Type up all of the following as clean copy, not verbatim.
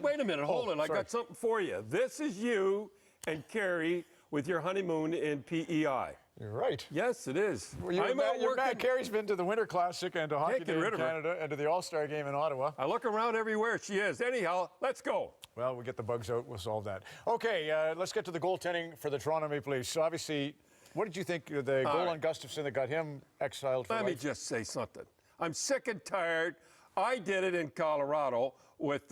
Wait a minute, hold on. I got something for you. This is you and Carrie with your honeymoon in PEI. You're right. Yes, it is. Well, you're mad. Carrie's been to the Winter Classic and to Hockey Day in Canada and to the All-Star Game in Ottawa. I look around everywhere she is. Anyhow, let's go. Well, we'll get the bugs out. We'll solve that. Okay, let's get to the goaltending for the Toronto Maple Leafs. So obviously, what did you think of the goal on Gustafsson that got him exiled for life? Let me just say something. I'm sick and tired. I did it in Colorado with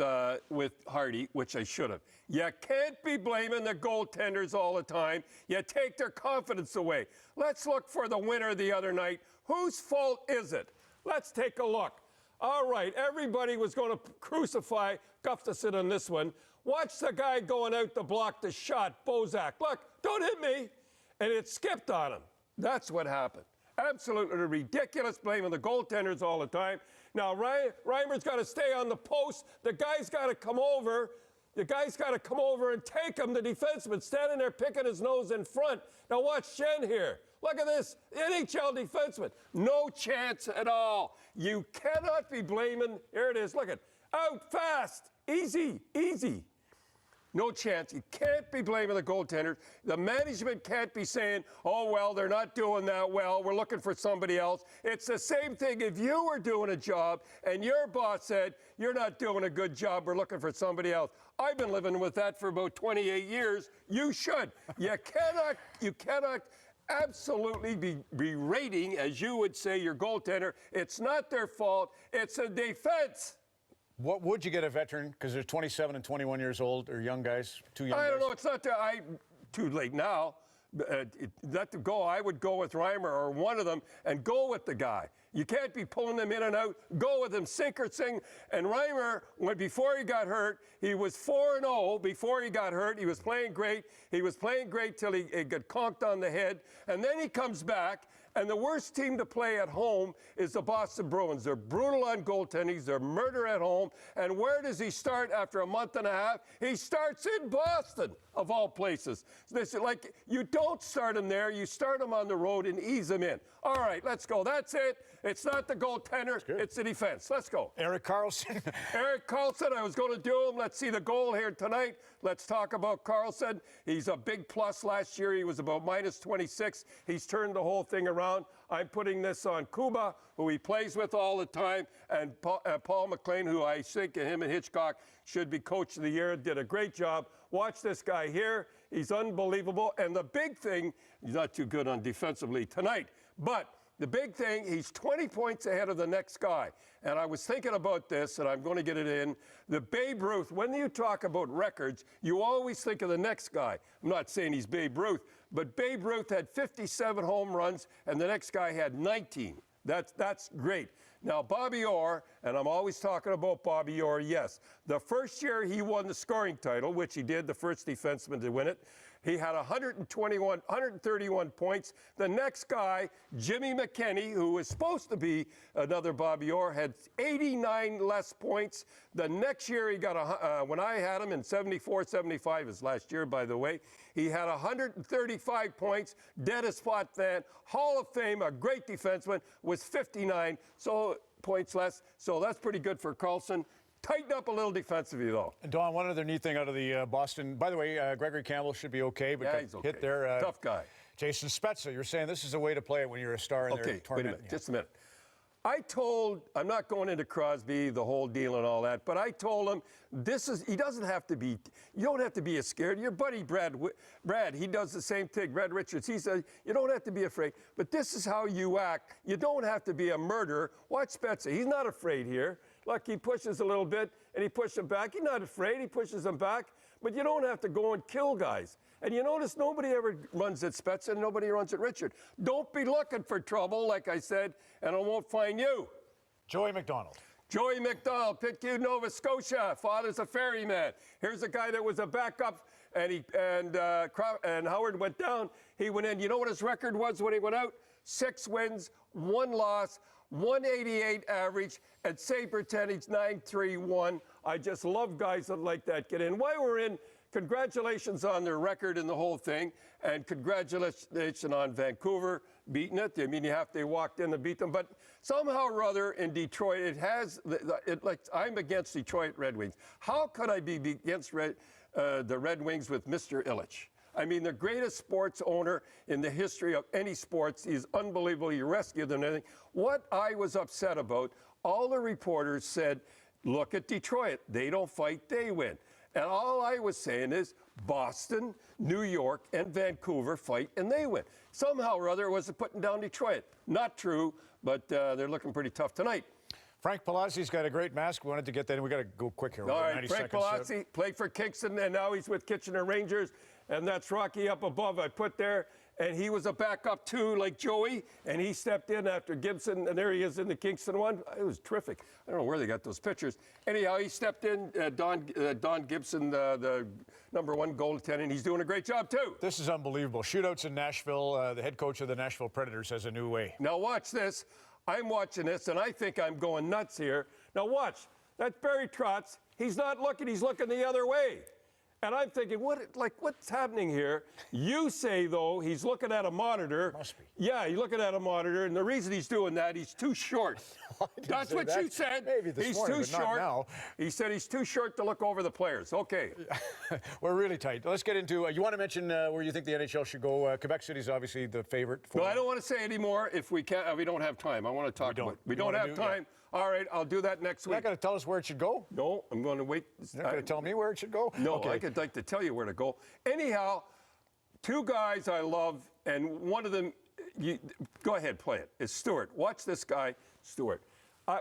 Hardy, which I should have. You can't be blaming the goaltenders all the time. You take their confidence away. Let's look for the winner the other night. Whose fault is it? Let's take a look. All right, everybody was going to crucify Gustafsson on this one. Watch the guy going out to block the shot, Bozak. Look, don't hit me. And it skipped on him. That's what happened. Absolutely ridiculous, blaming the goaltenders all the time. Now, Reimer's got to stay on the post. The guy's got to come over. The guy's got to come over and take him, the defenseman, standing there picking his nose in front. Now watch Shen here. Look at this, NHL defenseman. No chance at all. You cannot be blaming, here it is, look at, out fast, easy, easy. No chance. You can't be blaming the goaltenders. The management can't be saying, oh, well, they're not doing that well. We're looking for somebody else. It's the same thing if you were doing a job and your boss said, you're not doing a good job. We're looking for somebody else. I've been living with that for about 28 years. You should. You cannot absolutely be berating, as you would say, your goaltender. It's not their fault. It's a defense. What would you get a veteran? Because they're 27 and 21 years old, or young guys, too young. I don't know. It's not too late now. Let them go. I would go with Reimer or one of them and go with the guy. You can't be pulling them in and out. Go with them, sink or sing. And Reimer, before he got hurt, he was 4-0 before he got hurt. He was playing great. He was playing great till he got conked on the head. And then he comes back. And the worst team to play at home is the Boston Bruins. They're brutal on goaltending. They're murder at home. And where does he start after a month and a half? He starts in Boston, of all places. Like, you don't start him there. You start him on the road and ease him in. All right, let's go. That's it. It's not the goaltender. It's the defense. Let's go. Erik Karlsson. Erik Karlsson, I was going to do him. Let's see the goal here tonight. Let's talk about Karlsson. He's a big plus last year. He was about minus 26. He's turned the whole thing around. I'm putting this on Kuba, who he plays with all the time, and Paul McLean, who I think him and Hitchcock should be coach of the year, did a great job. Watch this guy here. He's unbelievable. And the big thing, he's not too good on defensively tonight, but the big thing, he's 20 points ahead of the next guy. And I was thinking about this, and I'm going to get it in. The Babe Ruth, when you talk about records, you always think of the next guy. I'm not saying he's Babe Ruth, but Babe Ruth had 57 home runs, and the next guy had 19. That's great. Now, Bobby Orr, and I'm always talking about Bobby Orr, yes. The first year he won the scoring title, which he did, the first defenseman to win it, he had 131 points. The next guy, Jimmy McKinney, who was supposed to be another Bobby Orr, had 89 less points. The next year he got, when I had him in 74-75, his last year, by the way, he had 135 points. Dennis Potvin, Hall of Fame, a great defenseman, was 59 points less. So that's pretty good for Karlsson. Tighten up a little defensively, though. And Don, one other neat thing out of the Boston, by the way, Gregory Campbell should be okay, but yeah, he's okay. Hit there. Tough guy. Jason Spezza, you're saying this is a way to play it when you're a star in their tournament. Wait a minute, just a minute. I'm not going into Crosby, the whole deal and all that, but I told him you don't have to be as scared. Your buddy Brad, he does the same thing. Brad Richards, he says, you don't have to be afraid, but this is how you act. You don't have to be a murderer. Watch Spezza, he's not afraid here. Look, he pushes a little bit, and he pushes him back. He's not afraid. He pushes him back. But you don't have to go and kill guys. And you notice nobody ever runs at Spezza, and nobody runs at Richard. Don't be looking for trouble, like I said, and I won't find you. Joey McDonald. Joey McDonald, Pittsburgh, Nova Scotia. Father's a ferryman. Here's a guy that was a backup, and Howard went down. He went in. You know what his record was when he went out? 6 wins, 1 loss, 188 average, and save percentage 931. I just love guys that like that get in. Why we're in, congratulations on their record and the whole thing, and congratulations on Vancouver beating it. I mean, they walked in and beat them, but somehow or other in Detroit, I'm against Detroit Red Wings. How could I be against the Red Wings with Mr. Ilitch? I mean, the greatest sports owner in the history of any sports. He's unbelievable. He rescued them and everything. What I was upset about, all the reporters said, look at Detroit. They don't fight, they win. And all I was saying is Boston, New York, and Vancouver fight, and they win. Somehow or other, it was putting down Detroit. Not true, but they're looking pretty tough tonight. Frank Palazzzi's got a great mask. We wanted to get that in. We got to go quick here. All right, Frank Palazzi played for Kingston, and now he's with Kitchener Rangers. And that's Rocky up above I put there. And he was a backup too, like Joey. And he stepped in after Gibson, and there he is in the Kingston one. It was terrific. I don't know where they got those pictures. Anyhow, he stepped in, Don Gibson, the #1 goaltender. He's doing a great job too. This is unbelievable. Shootouts in Nashville. The head coach of the Nashville Predators has a new way. Now watch this. I'm watching this, and I think I'm going nuts here. Now watch. That's Barry Trotz. He's not looking. He's looking the other way. And I'm thinking, what's happening here? You say, though, he's looking at a monitor. Must be. Yeah, he's looking at a monitor, and the reason he's doing that, he's too short. That's what you said. Maybe this morning, he's too but short. not now. He said he's too short to look over the players. Okay. We're really tight. Let's get into, you want to mention where you think the NHL should go? Quebec City's obviously the favorite. No, I don't want to say anymore if we can't. We don't have time. I want to talk about it. We don't have time. All right, I'll do that next week. You're not going to tell us where it should go? No, I'm going to wait. You're not going to tell me where it should go? No, okay. I could like to tell you where to go. Anyhow, two guys I love, and one of them, go ahead, play it. It's Stewart. Watch this guy, Stewart.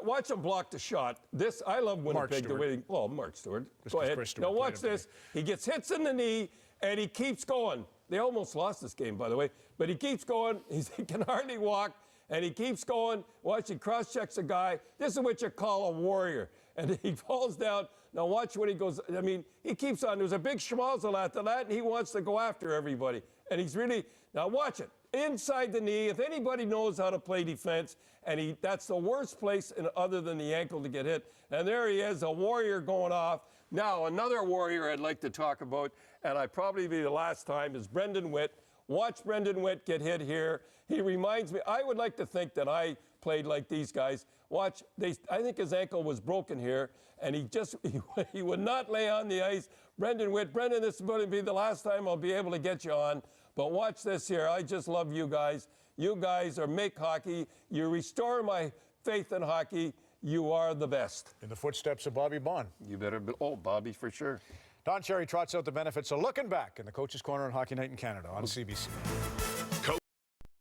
Watch him block the shot. I love Winnipeg the way. Mark Stewart. Go ahead. Now watch this. He gets hits in the knee, and he keeps going. They almost lost this game, by the way, but he keeps going. He can hardly walk. And he keeps going. Watch, he cross-checks a guy. This is what you call a warrior. And he falls down. Now watch when he goes. I mean, he keeps on. There's a big schmozzle after that, and he wants to go after everybody. And he's really, now watch it. Inside the knee, if anybody knows how to play defense, and that's the worst place other than the ankle to get hit. And there he is, a warrior going off. Now, another warrior I'd like to talk about, and I probably be the last time, is Brendan Witt. Watch Brendan Witt get hit here. He reminds me, I would like to think that I played like these guys. Watch, I think his ankle was broken here, and he would not lay on the ice. Brendan Witt, this is going to be the last time I'll be able to get you on. But watch this here. I just love you guys. You guys make hockey. You restore my faith in hockey. You are the best. In the footsteps of Bobby Baun. You better be, Bobby, for sure. Don Cherry trots out the benefits of looking back in the Coach's Corner on Hockey Night in Canada on CBC.